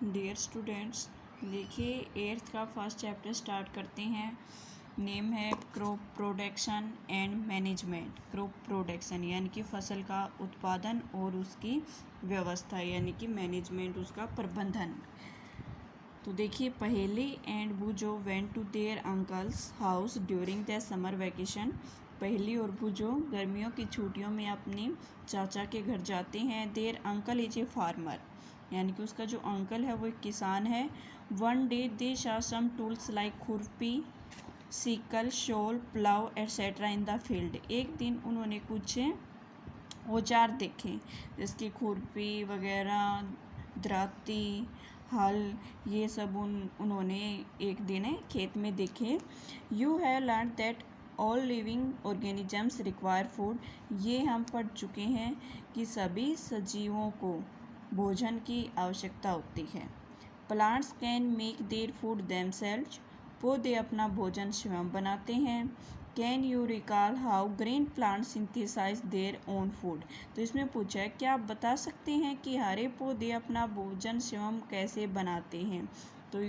Dear students, देखिए 8th का first chapter start करते हैं। नेम है crop production and management. Crop production यानी कि फसल का उत्पादन और उसकी व्यवस्था यानी कि मैनेजमेंट, उसका प्रबंधन। तो देखिए, Paheli and Bujo went to their uncle's house during the summer vacation. Paheli और बुजो गर्मियों की छुट्टियों में अपने चाचा के घर जाते हैं। Their uncle is a farmer, यानी कि उसका जो अंकल है वो एक किसान है। One day they saw some tools like khurpi, sickle, shovel, plough etcetera in the field. एक दिन उन्होंने कुछ औजार देखे, जैसे खुरपी वगैरह, दराती, हल, ये सब उन्होंने एक दिन खेत में देखे। You have learn that all living organisms require food. ये हम पढ़ चुके हैं कि सभी सजीवों को भोजन की आवश्यकता होती है। Plants can make their food themselves. पौधे अपना भोजन स्वयं बनाते हैं। Can you recall how green plants synthesise their own food. तो इसमें पूछा है, क्या आप बता सकते हैं कि हरे पौधे अपना भोजन स्वयं कैसे बनाते हैं। तो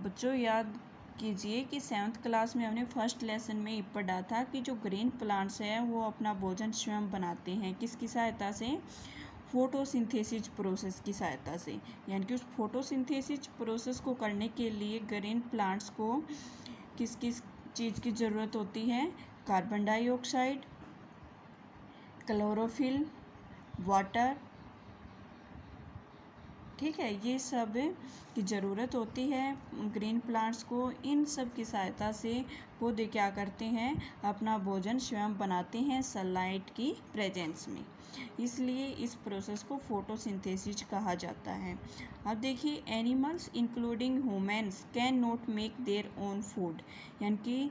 बच्चों याद कीजिए कि 7th क्लास में हमने फर्स्ट लेसन में ये पढ़ा था कि जो ग्रीन प्लांट्स हैं वो अपना भोजन स्वयं बनाते हैं। किसकी सहायता से? फोटोसिंथेसिस प्रोसेस की सहायता से। यानी कि उस फोटोसिंथेसिस प्रोसेस को करने के लिए ग्रीन प्लांट्स को किस किस चीज़ की ज़रूरत होती है? कार्बन डाइऑक्साइड, क्लोरोफिल, वाटर, ठीक है, ये सब की ज़रूरत होती है ग्रीन प्लांट्स को। इन सब की सहायता से पौधे क्या करते हैं? अपना भोजन स्वयं बनाते हैं सनलाइट की प्रेजेंस में। इसलिए इस प्रोसेस को फोटोसिंथेसिस कहा जाता है। अब देखिए, animals including humans can not make their own food. यानी कि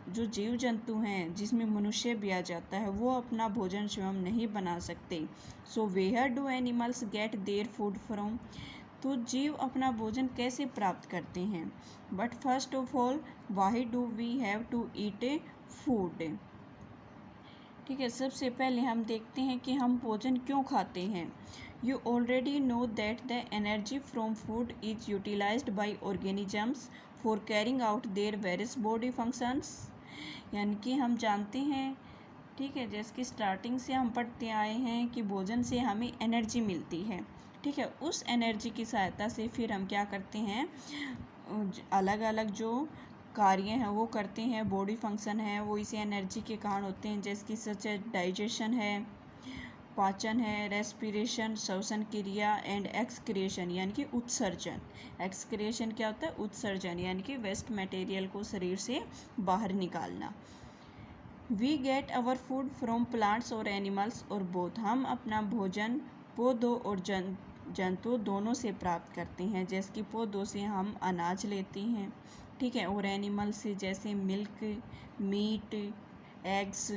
जो जीव जंतु हैं जिसमें मनुष्य भी आ जाता है, वो अपना भोजन स्वयं नहीं बना सकते। So where do animals get their food from. तो जीव अपना भोजन कैसे प्राप्त करते हैं? But first of all, why do we have to eat a food. ठीक है, सबसे पहले हम देखते हैं कि हम भोजन क्यों खाते हैं। You already know that the energy from food is utilised by organisms for carrying out their various body functions. यानी कि हम जानते हैं, ठीक है, जैसे कि स्टार्टिंग से हम पढ़ते आए हैं कि भोजन से हमें एनर्जी मिलती है। ठीक है, उस एनर्जी की सहायता से फिर हम क्या करते हैं? अलग अलग जो कार्य हैं वो करते हैं, बॉडी फंक्शन है वो इसी एनर्जी के कारण होते हैं, जैसे कि सच डाइजेशन है, पाचन है, रेस्पिरेशन, श्वसन क्रिया, एंड एक्सक्रिएशन यानी कि उत्सर्जन। एक्सक्रिएशन क्या होता है? उत्सर्जन, यानी कि वेस्ट मटेरियल को शरीर से बाहर निकालना। We get our food from plants और एनिमल्स और बोथ। हम अपना भोजन पौधों और जंतु दोनों से प्राप्त करते हैं। जैसे कि पौधों से हम अनाज लेते हैं, ठीक है, और एनिमल से जैसे मिल्क, मीट, एग्स,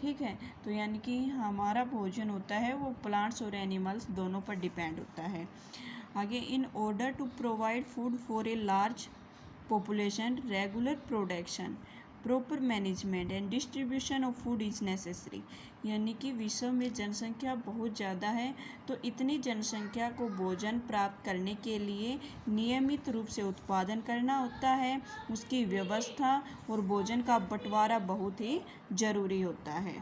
ठीक है। तो यानी कि हमारा भोजन होता है वो प्लांट्स और एनिमल्स दोनों पर डिपेंड होता है। आगे, in order to provide food for a large population, regular production, proper management and distribution of food is necessary. यानी कि विश्व में जनसंख्या बहुत ज़्यादा है, तो इतनी जनसंख्या को भोजन प्राप्त करने के लिए नियमित रूप से उत्पादन करना होता है, उसकी व्यवस्था और भोजन का बंटवारा बहुत ही ज़रूरी होता है।